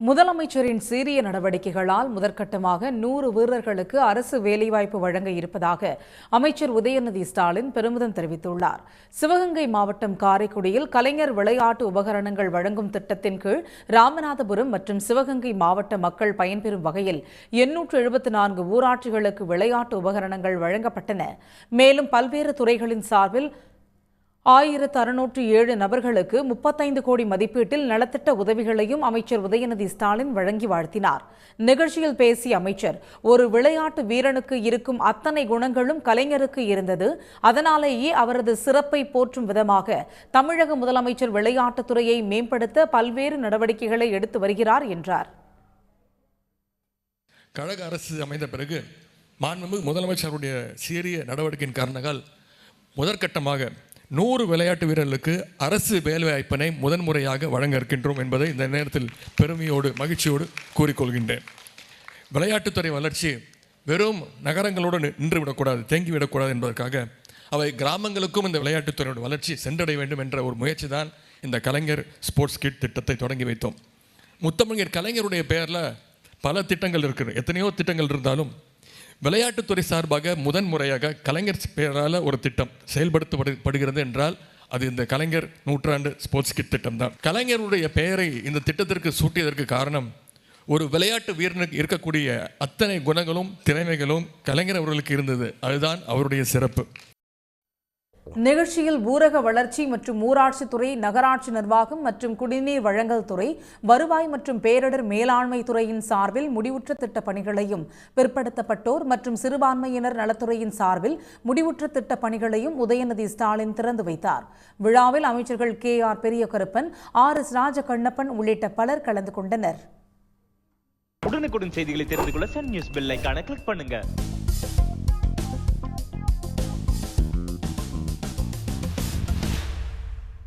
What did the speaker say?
முதலமைச்சரின் சீரிய நடவடிக்கைகளால் முதற்கட்டமாக 100 வீரர்களுக்கு அரசு வேலைவாய்ப்பு வழங்க இருப்பதாக அமைச்சர் உதயநிதி ஸ்டாலின் பெருமிதம் தெரிவித்துள்ளார். சிவகங்கை மாவட்டம் காரைக்குடியில் கலைஞர் விளையாட்டு உபகரணங்கள் வழங்கும் திட்டத்தின் கீழ் ராமநாதபுரம் மற்றும் சிவகங்கை மாவட்ட மக்கள் பயன்பெறும் வகையில் 874 ஊராட்சிகளுக்கு விளையாட்டு உபகரணங்கள் வழங்கப்பட்டன. மேலும் பல்வேறு துறைகளின் சார்பில் 1607 நபர்களுக்கு 35 கோடி மதிப்பீட்டில் நலத்திட்ட உதவிகளையும் அமைச்சர் உதயநிதி ஸ்டாலின் வழங்கி வாழ்த்தினார். நிகழ்ச்சியில் பேசிய அமைச்சர், ஒரு விளையாட்டு வீரனுக்கு இருக்கும் அத்தனை குணங்களும் கலைஞருக்கு இருந்தது. அதனாலேயே அவரது சிறப்பை போற்றும் விதமாக தமிழக முதலமைச்சர் விளையாட்டுத்துறையை மேம்படுத்த பல்வேறு நடவடிக்கைகளை எடுத்து வருகிறார் என்றார். கழக அரசு அமைந்த பிறகு மாண்புமிகு முதலமைச்சருடைய சீரிய நடவடிக்கையின் காரணங்கள் முதற்கட்டமாக 100 விளையாட்டு வீரர்களுக்கு அரசு வேலைவாய்ப்பினை முதன்முறையாக வழங்க இருக்கின்றோம் என்பதை இந்த நேரத்தில் பெருமையோடு மகிழ்ச்சியோடு கூறிக்கொள்கின்றேன். விளையாட்டுத்துறை வளர்ச்சி வெறும் நகரங்களோடு நின்றுவிடக்கூடாது, தேங்கிவிடக்கூடாது என்பதற்காக அவை கிராமங்களுக்கும் இந்த விளையாட்டுத்துறையோட வளர்ச்சி சென்றடைய வேண்டும் என்ற ஒரு முயற்சி தான் இந்த கலைஞர் ஸ்போர்ட்ஸ் கிட் திட்டத்தை தொடங்கி வைத்தோம். முத்தமிழர் கலைஞருடைய பெயரில் பல திட்டங்கள் இருக்குது. எத்தனையோ திட்டங்கள் இருந்தாலும் விளையாட்டுத்துறை சார்பாக முதன்முறையாக கலைஞர் பெயரால் ஒரு திட்டம் செயல்படுத்தப்படுகிறது என்றால் அது இந்த கலைஞர் நூற்றாண்டு ஸ்போர்ட்ஸ் கிட் திட்டம் தான். கலைஞருடைய பெயரை இந்த திட்டத்திற்கு சூட்டியதற்கு காரணம், ஒரு விளையாட்டு வீரனுக்கு இருக்கக்கூடிய அத்தனை குணங்களும் திறமைகளும் கலைஞர் அவர்களுக்கு இருந்தது. அதுதான் அவருடைய சிறப்பு. நிகழ்ச்சியில் ஊரக வளர்ச்சி மற்றும் ஊராட்சித்துறை, நகராட்சி நிர்வாகம் மற்றும் குடிநீர் வழங்கல் துறை, வருவாய் மற்றும் பேரிடர் மேலாண்மை துறையின் சார்பில் முடிவுற்ற திட்ட பணிகளையும், பிற்படுத்தப்பட்டோர் மற்றும் சிறுபான்மையினர் நலத்துறையின் சார்பில் முடிவுற்ற திட்ட பணிகளையும் உதயநிதி ஸ்டாலின் திறந்து வைத்தார். விழாவில் அமைச்சர்கள் KR பெரியகருப்பன், RS ராஜகண்ணப்பன் உள்ளிட்ட பலர் கலந்து கொண்டனர். உடனுக்குடன் செய்திகளை தெரிந்து கொள்ள சன் நியூஸ் பெல் ஐகானை கிளிக் பண்ணுங்க.